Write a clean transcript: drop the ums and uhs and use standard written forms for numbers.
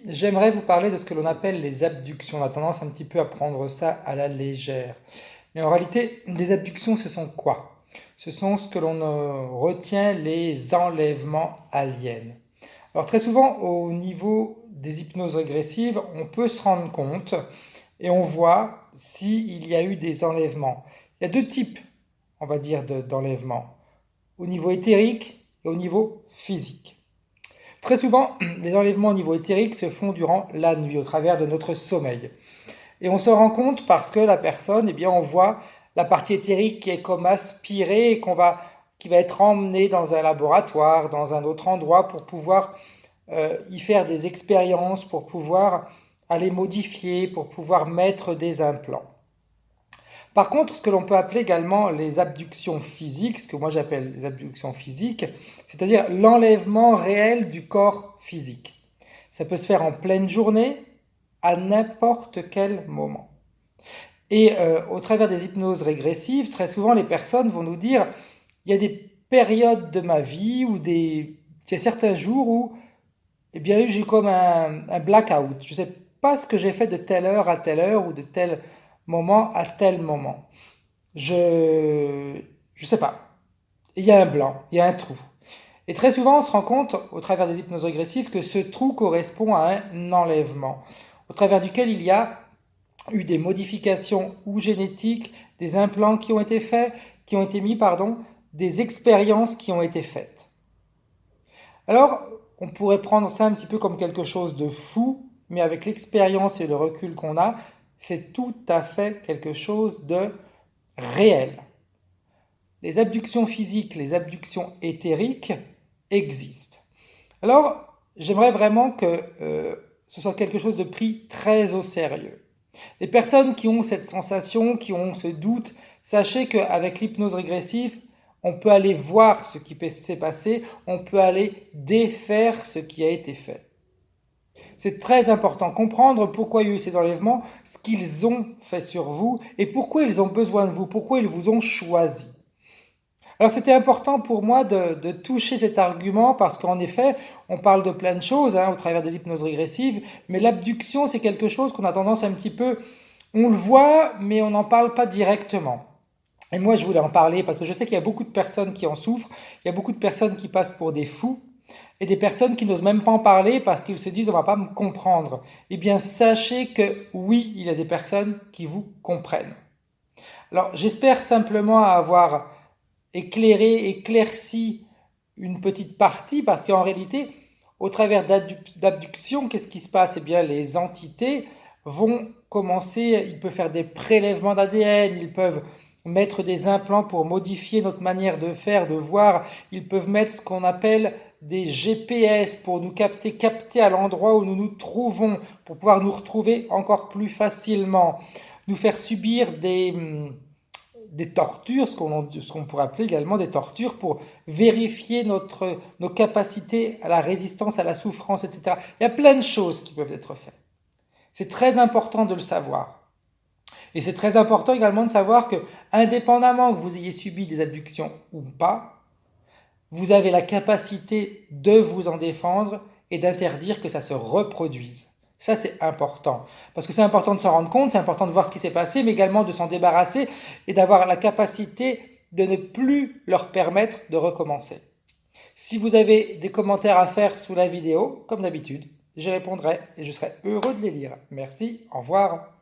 J'aimerais vous parler de ce que l'on appelle les abductions. On a tendance un petit peu à prendre ça à la légère. Mais en réalité, les abductions, ce sont quoi? Ce sont ce que l'on retient les enlèvements aliens. Alors très souvent, au niveau des hypnoses régressives, on peut se rendre compte et on voit s'il y a eu des enlèvements. Il y a deux types, on va dire, d'enlèvements. Au niveau éthérique et au niveau physique. Très souvent, les enlèvements au niveau éthérique se font durant la nuit, au travers de notre sommeil. Et on se rend compte parce que la personne, eh bien, on voit la partie éthérique qui est comme aspirée et qui va être emmenée dans un laboratoire, dans un autre endroit pour pouvoir y faire des expériences, pour pouvoir aller modifier, pour pouvoir mettre des implants. Par contre, ce que l'on peut appeler également les abductions physiques, ce que moi j'appelle les abductions physiques, c'est-à-dire l'enlèvement réel du corps physique. Ça peut se faire en pleine journée, à n'importe quel moment. Et au travers des hypnoses régressives, très souvent les personnes vont nous dire, il y a des périodes de ma vie ou il y a certains jours où eh bien, j'ai comme un blackout. Je ne sais pas ce que j'ai fait de telle heure à telle heure ou de tel moment à tel moment. Je ne sais pas. Il y a un blanc, il y a un trou. Et très souvent, on se rend compte, au travers des hypnoses régressives, que ce trou correspond à un enlèvement, au travers duquel il y a eu des modifications ou génétiques, des implants qui ont été faits, qui ont été mis, pardon, des expériences qui ont été faites. Alors, on pourrait prendre ça un petit peu comme quelque chose de fou, mais avec l'expérience et le recul qu'on a, c'est tout à fait quelque chose de réel. Les abductions physiques, les abductions éthériques existent. Alors, j'aimerais vraiment que ce soit quelque chose de pris très au sérieux. Les personnes qui ont cette sensation, qui ont ce doute, sachez qu'avec l'hypnose régressive, on peut aller voir ce qui s'est passé, on peut aller défaire ce qui a été fait. C'est très important, comprendre pourquoi il y a eu ces enlèvements, ce qu'ils ont fait sur vous et pourquoi ils ont besoin de vous, pourquoi ils vous ont choisi. Alors c'était important pour moi de toucher cet argument parce qu'en effet, on parle de plein de choses au travers des hypnoses régressives, mais l'abduction c'est quelque chose qu'on a tendance un petit peu, on le voit mais on n'en parle pas directement. Et moi je voulais en parler parce que je sais qu'il y a beaucoup de personnes qui en souffrent, il y a beaucoup de personnes qui passent pour des fous et des personnes qui n'osent même pas en parler parce qu'ils se disent on va pas me comprendre. Eh bien sachez que oui, il y a des personnes qui vous comprennent. Alors j'espère simplement avoir éclairci une petite partie, parce qu'en réalité, au travers d'abduction, qu'est-ce qui se passe? Eh bien, les entités vont commencer, ils peuvent faire des prélèvements d'ADN, ils peuvent mettre des implants pour modifier notre manière de faire, de voir, ils peuvent mettre ce qu'on appelle des GPS pour nous capter à l'endroit où nous nous trouvons, pour pouvoir nous retrouver encore plus facilement, nous faire subir des tortures, ce qu'on pourrait appeler également des tortures pour vérifier nos capacités à la résistance, à la souffrance, etc. Il y a plein de choses qui peuvent être faites. C'est très important de le savoir. Et c'est très important également de savoir que, indépendamment que vous ayez subi des abductions ou pas, vous avez la capacité de vous en défendre et d'interdire que ça se reproduise. Ça, c'est important. Parce que c'est important de s'en rendre compte, c'est important de voir ce qui s'est passé, mais également de s'en débarrasser et d'avoir la capacité de ne plus leur permettre de recommencer. Si vous avez des commentaires à faire sous la vidéo, comme d'habitude, j'y répondrai et je serai heureux de les lire. Merci, au revoir.